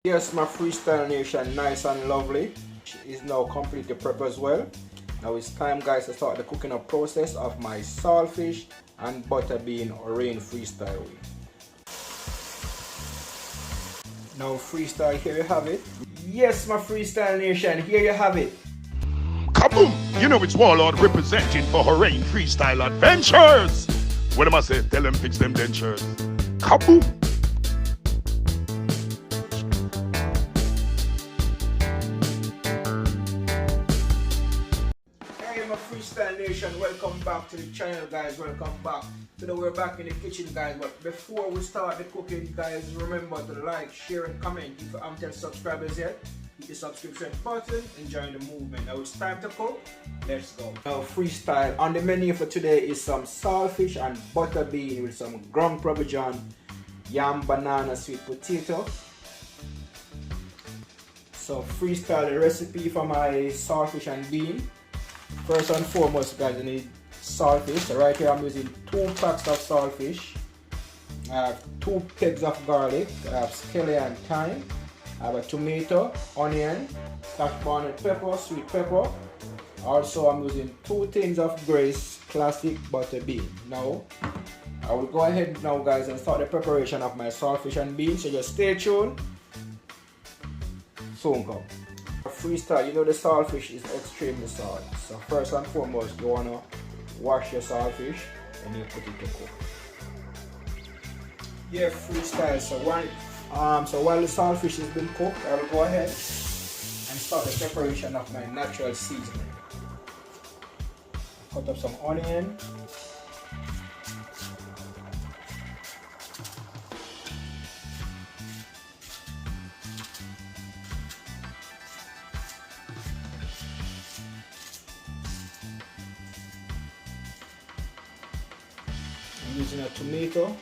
Yes, my freestyle nation, nice and lovely, is now completely prepped as well. Now it's time, guys, to start the cooking up process of my saltfish and butterbean rain freestyle way. Now freestyle, here you have it. Yes, my freestyle nation, here you have it. Kaboom! You know it's Warlord representing for Rain Freestyle Adventures. What am I say? Tell them fix them dentures. Kaboom! Hey, my freestyle nation, welcome back to the channel, guys. Welcome back. Today we're back in the kitchen, guys. But before we start the cooking, guys, remember to like, share, and comment. If you haven't subscribers yet, hit the subscription button and join the movement. Now it's time to cook. Let's go. Now freestyle. On the menu for today is some saltfish and butterbean with some ground parmesan, yam, banana, sweet potato. So freestyle recipe for my saltfish and bean. First and foremost, guys, you need saltfish. So right here I'm using 2 packs of saltfish. I have 2 pegs of garlic. I have scallion and thyme. I have a tomato, onion, black bonnet pepper, sweet pepper. Also, I'm using 2 tins of Grace classic butter bean. Now, I will go ahead now, guys, and start the preparation of my saltfish and beans. So just stay tuned. Soon come. Freestyle, you know the saltfish is extremely salt. So first and foremost, you wanna wash your saltfish and you put it to cook. Yeah, freestyle. So while the saltfish has been cooked, I will go ahead and start the preparation of my natural seasoning. Cut up some onion. I'm using a tomato.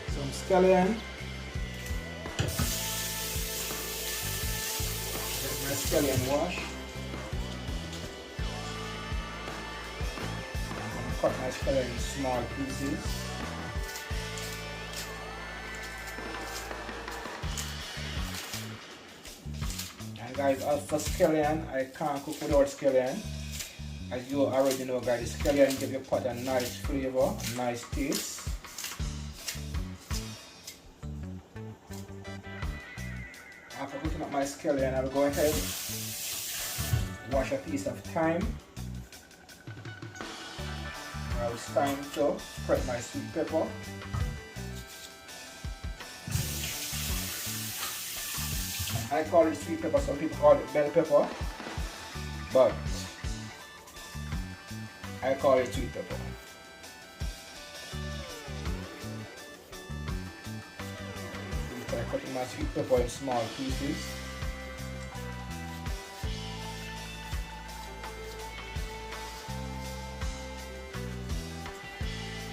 Some scallion. Get my scallion wash. I'm going to cut my scallion in small pieces. And guys, as for scallion, I can't cook without scallion. As you already know, guys, the scallion gives your pot a nice flavor, a nice taste. After cooking up my scallion, I'll go ahead, wash a piece of thyme. Now it's time to prep my sweet pepper. I call it sweet pepper, some people call it bell pepper, but I call it sweet pepper. I'm cutting my sweet pepper in small pieces.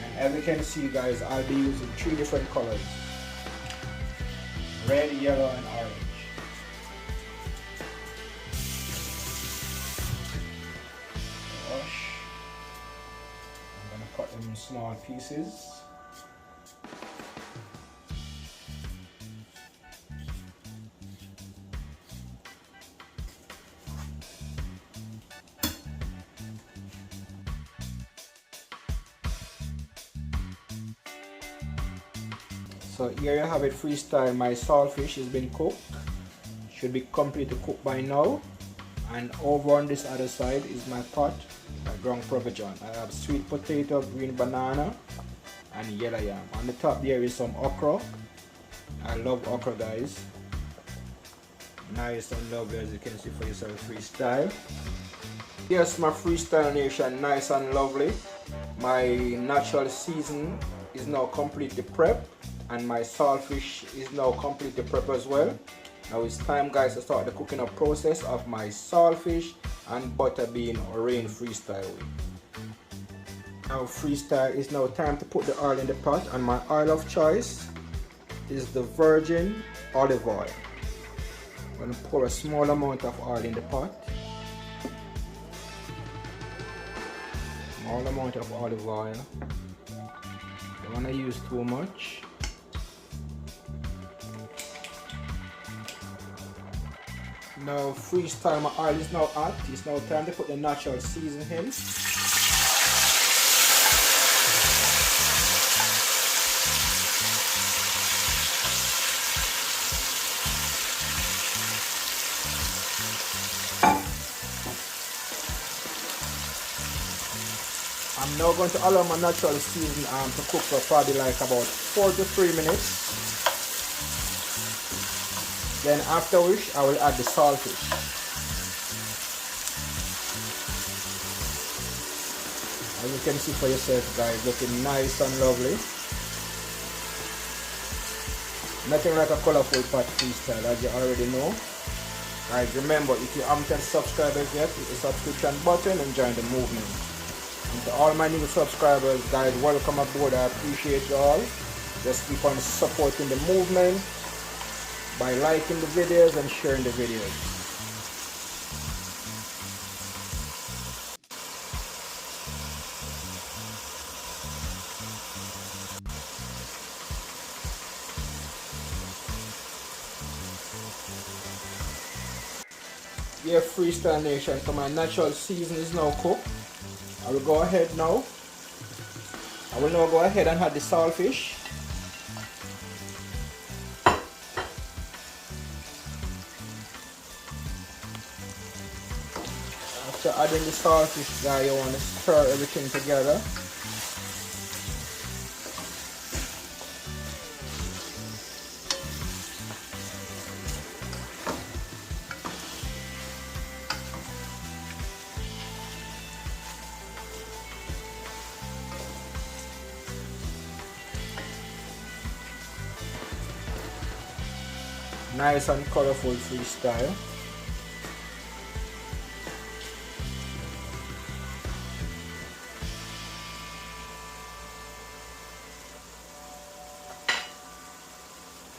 And as you can see, guys, I'll be using 3 different colors: red, yellow, and orange. Wash. I'm going to cut them in small pieces. So here you have it, freestyle. My saltfish has been cooked. Should be completely cooked by now. And over on this other side is my pot, my ground parmesan. I have sweet potato, green banana, and yellow yam. On the top there is some okra. I love okra, guys. Nice and lovely, as you can see for yourself, freestyle. Yes, my freestyle nation, nice and lovely. My natural season is now completely prepped, and my saltfish is now completely prepped as well. Now it's time, guys, to start the cooking up process of my saltfish and butter bean Rain freestyle with. Now freestyle is now time to put the oil in the pot, and my oil of choice is the virgin olive oil. I'm going to pour a small amount of oil in the pot. Small amount of olive oil. Don't want to use too much. Now freestyle, my oil is now hot. It's now time to put the natural seasoning in. I'm now going to allow my natural seasoning to cook for probably like about 4 to 3 minutes. Then after which I will add the saltfish. As you can see for yourself guys, looking nice and lovely. Nothing like a colorful pot freestyle, as you already know. Guys, remember, if you haven't subscribed yet, hit the subscription button and join the movement. And to all my new subscribers, guys, welcome aboard. I appreciate you all. Just keep on supporting the movement by liking the videos and sharing the videos. Yeah, Freestyle Nation, so my natural season is now cooked. I will go ahead now. I will now go ahead and add the saltfish. After adding the saltfish, guys, you want to stir everything together. Nice and colorful freestyle.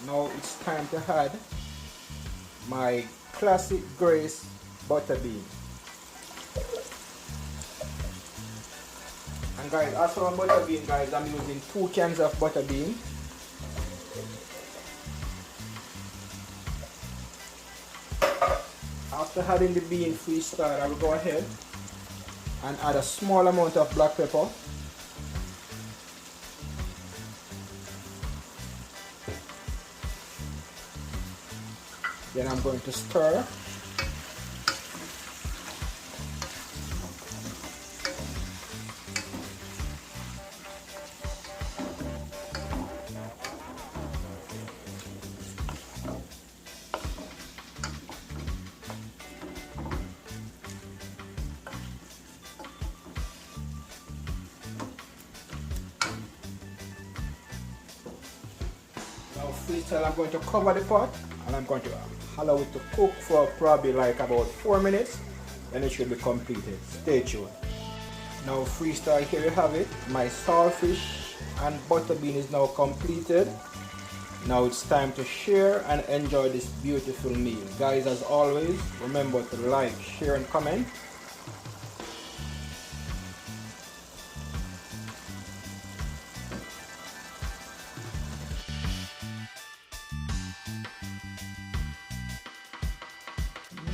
Now it's time to add my classic Grace butter bean. And guys, as for my butter bean, guys, I'm using 2 cans of butter bean. After adding the bean freestyle, I will go ahead and add a small amount of black pepper. Then I'm going to stir. Now freestyle, I'm going to cover the pot and I'm going to allow it to cook for probably like about 4 minutes, then it should be completed. Stay tuned. Now freestyle, here you have it. My saltfish and butter bean is now completed. Now it's time to share and enjoy this beautiful meal. Guys, as always, remember to like, share and comment.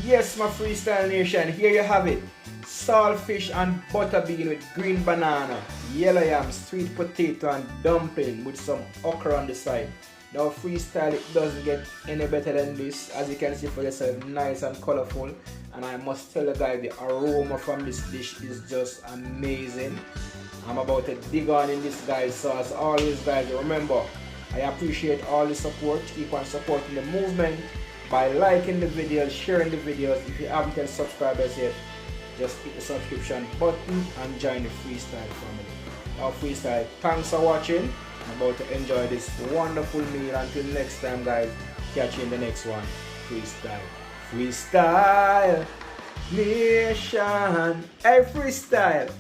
Yes, my Freestyle Nation, here you have it. Saltfish and butter bean with green banana, yellow yam, sweet potato and dumpling with some okra on the side. Now freestyle, it doesn't get any better than this. As you can see for yourself, nice and colorful. And I must tell you guys, the aroma from this dish is just amazing. I'm about to dig on in this guys, so as always guys, remember, I appreciate all the support. Keep on supporting the movement by liking the videos, sharing the videos. If you haven't yet subscribed yet, just hit the subscription button and join the Freestyle family. Now Freestyle, thanks for watching. I'm about to enjoy this wonderful meal. Until next time guys, catch you in the next one. Freestyle. Freestyle! Nation. Hey, freestyle.